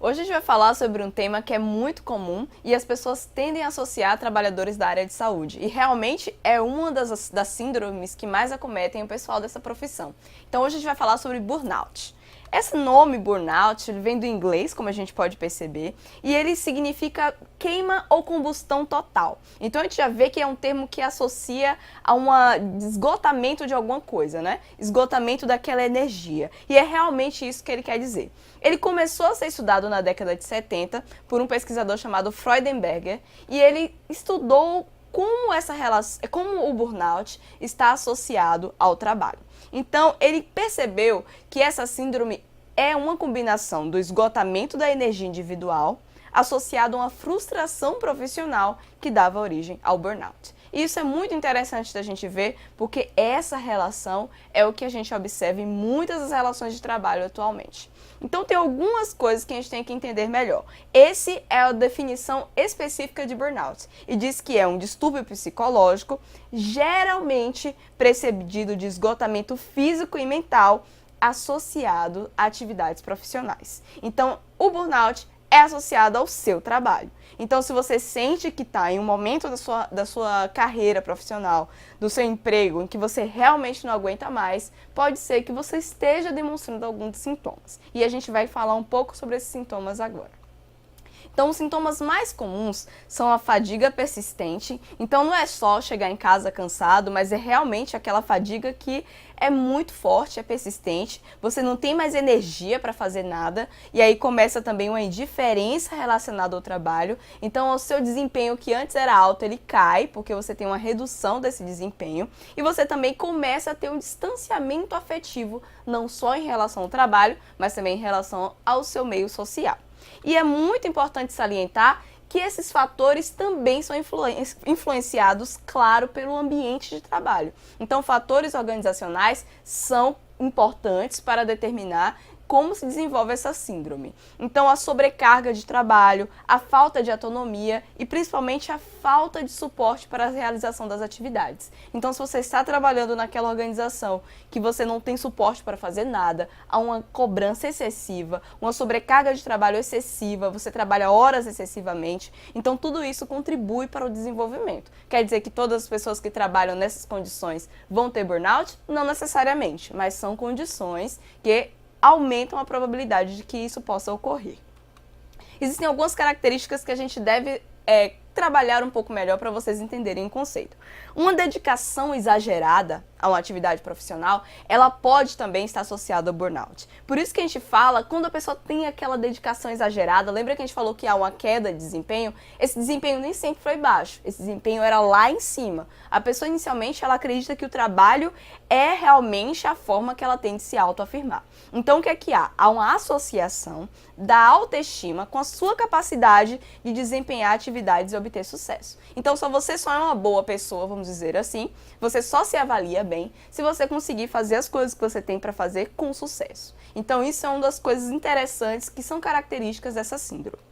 Hoje a gente vai falar sobre um tema que é muito comum e as pessoas tendem a associar a trabalhadores da área de saúde. E realmente é uma das síndromes que mais acometem o pessoal dessa profissão. Então hoje a gente vai falar sobre burnout. Esse nome burnout ele vem do inglês, como a gente pode perceber, e ele significa queima ou combustão total. Então a gente já vê que é um termo que associa a um esgotamento de alguma coisa, né? Esgotamento daquela energia. E é realmente isso que ele quer dizer. Ele começou a ser estudado na década de 70 por um pesquisador chamado Freudenberger, e ele estudou como o burnout está associado ao trabalho. Então, ele percebeu que essa síndrome é uma combinação do esgotamento da energia individual associado a uma frustração profissional que dava origem ao burnout. E isso é muito interessante da gente ver, porque essa relação é o que a gente observa em muitas das relações de trabalho atualmente. Então tem algumas coisas que a gente tem que entender melhor. Esse é a definição específica de burnout e diz que é um distúrbio psicológico, geralmente precedido de esgotamento físico e mental associado a atividades profissionais. Então o burnout é associado ao seu trabalho. Então, se você sente que está em um momento da sua carreira profissional, do seu emprego, em que você realmente não aguenta mais, pode ser que você esteja demonstrando alguns sintomas. E a gente vai falar um pouco sobre esses sintomas agora. Então, os sintomas mais comuns são a fadiga persistente. Então, não é só chegar em casa cansado, mas é realmente aquela fadiga que é muito forte, é persistente. Você não tem mais energia para fazer nada. E aí começa também uma indiferença relacionada ao trabalho. Então, o seu desempenho que antes era alto, ele cai, porque você tem uma redução desse desempenho. E você também começa a ter um distanciamento afetivo, não só em relação ao trabalho, mas também em relação ao seu meio social. E é muito importante salientar que esses fatores também são influenciados, claro, pelo ambiente de trabalho. Então, fatores organizacionais são importantes para determinar como se desenvolve essa síndrome. Então, a sobrecarga de trabalho, a falta de autonomia e principalmente a falta de suporte para a realização das atividades. Então, se você está trabalhando naquela organização que você não tem suporte para fazer nada, há uma cobrança excessiva, uma sobrecarga de trabalho excessiva, você trabalha horas excessivamente, então tudo isso contribui para o desenvolvimento. Quer dizer que todas as pessoas que trabalham nessas condições vão ter burnout? Não necessariamente, mas são condições que aumentam a probabilidade de que isso possa ocorrer. Existem algumas características que a gente deve trabalhar um pouco melhor para vocês entenderem o conceito. Uma dedicação exagerada a uma atividade profissional, ela pode também estar associada ao burnout. Por isso que a gente fala, quando a pessoa tem aquela dedicação exagerada, lembra que a gente falou que há uma queda de desempenho? Esse desempenho nem sempre foi baixo, esse desempenho era lá em cima. A pessoa inicialmente, ela acredita que o trabalho é realmente a forma que ela tem de se autoafirmar. Então o que é que há? Há uma associação da autoestima com a sua capacidade de desempenhar atividades e obter sucesso. Então você só é uma boa pessoa, vamos dizer assim, você só se avalia bem se você conseguir fazer as coisas que você tem para fazer com sucesso. Então isso é uma das coisas interessantes que são características dessa síndrome.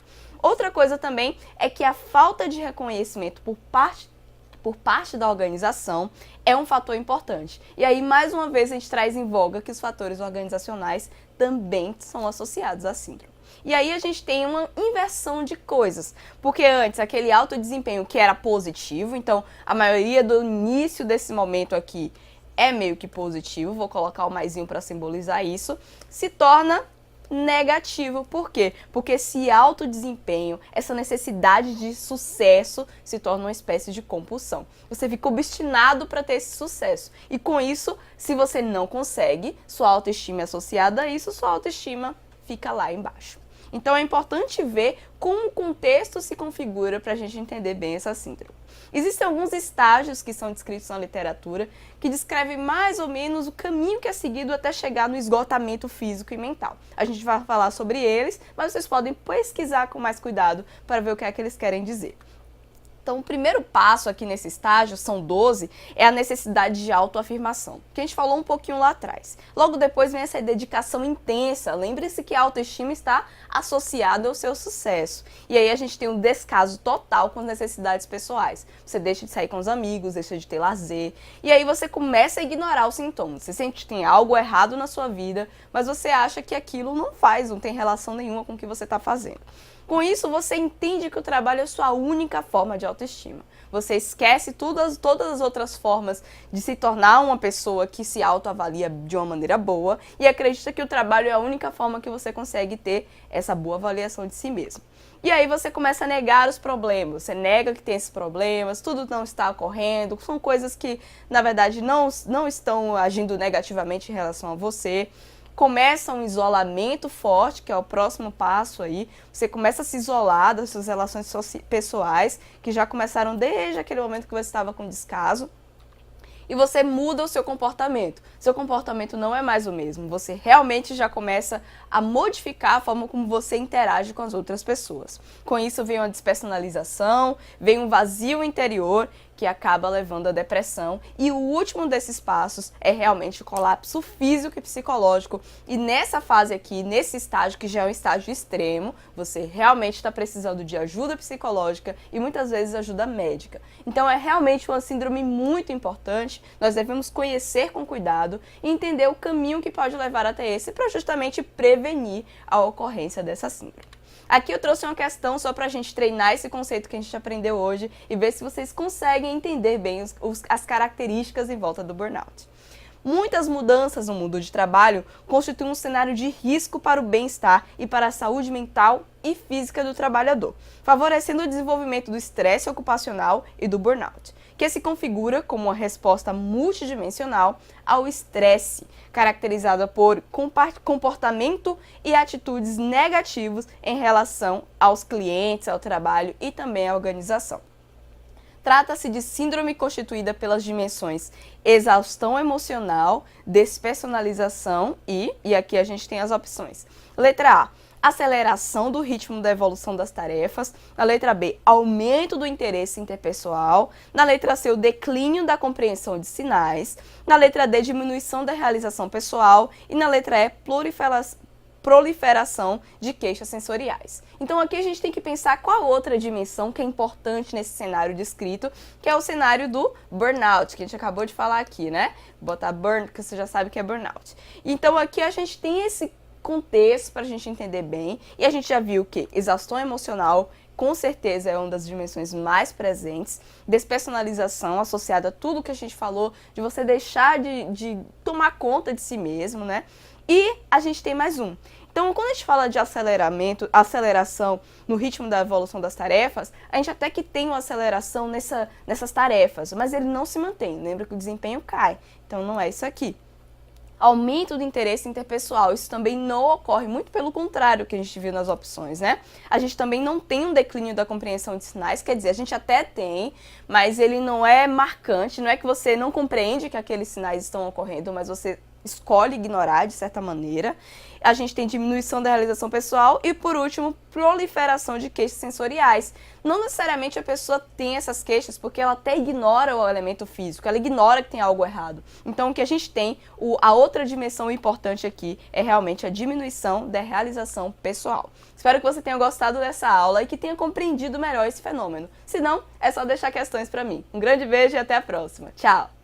Outra coisa também é que a falta de reconhecimento por parte da organização é um fator importante. E aí, mais uma vez, a gente traz em voga que os fatores organizacionais também são associados à síndrome. E aí a gente tem uma inversão de coisas, porque antes aquele alto desempenho que era positivo, então a maioria do início desse momento aqui é meio que positivo, vou colocar o maisinho para simbolizar isso, se torna negativo. Por quê? Porque esse alto desempenho, essa necessidade de sucesso se torna uma espécie de compulsão. Você fica obstinado para ter esse sucesso. E com isso, se você não consegue, sua autoestima é associada a isso, sua autoestima fica lá embaixo. Então é importante ver como o contexto se configura para a gente entender bem essa síndrome. Existem alguns estágios que são descritos na literatura que descrevem mais ou menos o caminho que é seguido até chegar no esgotamento físico e mental. A gente vai falar sobre eles, mas vocês podem pesquisar com mais cuidado para ver o que é que eles querem dizer. Então, o primeiro passo aqui nesse estágio, são 12, é a necessidade de autoafirmação, que a gente falou um pouquinho lá atrás. Logo depois vem essa dedicação intensa. Lembre-se que a autoestima está associada ao seu sucesso. E aí a gente tem um descaso total com as necessidades pessoais. Você deixa de sair com os amigos, deixa de ter lazer, e aí você começa a ignorar os sintomas. Você sente que tem algo errado na sua vida, mas você acha que aquilo não tem relação nenhuma com o que você está fazendo. Com isso, você entende que o trabalho é a sua única forma de autoestima. Você esquece todas as outras formas de se tornar uma pessoa que se autoavalia de uma maneira boa e acredita que o trabalho é a única forma que você consegue ter essa boa avaliação de si mesmo. E aí você começa a negar os problemas, você nega que tem esses problemas, tudo não está ocorrendo, são coisas que, na verdade, não estão agindo negativamente em relação a você. Começa um isolamento forte, que é o próximo passo aí. Você começa a se isolar das suas relações pessoais, que já começaram desde aquele momento que você estava com descaso. E você muda o seu comportamento. Seu comportamento não é mais o mesmo. Você realmente já começa a modificar a forma como você interage com as outras pessoas. Com isso vem uma despersonalização, vem um vazio interior que acaba levando à depressão. E o último desses passos é realmente o colapso físico e psicológico. E nessa fase aqui, nesse estágio, que já é um estágio extremo, você realmente está precisando de ajuda psicológica e muitas vezes ajuda médica. Então é realmente uma síndrome muito importante. Nós devemos conhecer com cuidado e entender o caminho que pode levar até esse para justamente prevenir a ocorrência dessa síndrome. Aqui eu trouxe uma questão só para a gente treinar esse conceito que a gente aprendeu hoje e ver se vocês conseguem entender bem as características em volta do burnout. Muitas mudanças no mundo de trabalho constituem um cenário de risco para o bem-estar e para a saúde mental e física do trabalhador, favorecendo o desenvolvimento do estresse ocupacional e do burnout, que se configura como uma resposta multidimensional ao estresse, caracterizada por comportamento e atitudes negativos em relação aos clientes, ao trabalho e também à organização. Trata-se de síndrome constituída pelas dimensões exaustão emocional, despersonalização e aqui a gente tem as opções. Letra A, aceleração do ritmo da evolução das tarefas. Na letra B, aumento do interesse interpessoal. Na letra C, o declínio da compreensão de sinais. Na letra D, diminuição da realização pessoal. E na letra E, proliferação de queixas sensoriais. Então aqui a gente tem que pensar qual outra dimensão que é importante nesse cenário descrito, que é o cenário do burnout, que a gente acabou de falar aqui, né? Botar burn, que você já sabe que é burnout. Então aqui a gente tem esse contexto para a gente entender bem, e a gente já viu que exaustão emocional com certeza é uma das dimensões mais presentes, despersonalização associada a tudo que a gente falou, de você deixar de tomar conta de si mesmo, né? E a gente tem mais um. Então, quando a gente fala de aceleração no ritmo da evolução das tarefas, a gente até que tem uma aceleração nessas tarefas, mas ele não se mantém. Lembra que o desempenho cai. Então, não é isso aqui. Aumento do interesse interpessoal, isso também não ocorre, muito pelo contrário que a gente viu nas opções, né? A gente também não tem um declínio da compreensão de sinais, quer dizer, a gente até tem, mas ele não é marcante, não é que você não compreende que aqueles sinais estão ocorrendo, mas você escolhe ignorar de certa maneira. A gente tem diminuição da realização pessoal e, por último, proliferação de queixas sensoriais. Não necessariamente a pessoa tem essas queixas porque ela até ignora o elemento físico, ela ignora que tem algo errado. Então, o que a gente tem, a outra dimensão importante aqui é realmente a diminuição da realização pessoal. Espero que você tenha gostado dessa aula e que tenha compreendido melhor esse fenômeno. Se não, é só deixar questões para mim. Um grande beijo e até a próxima. Tchau!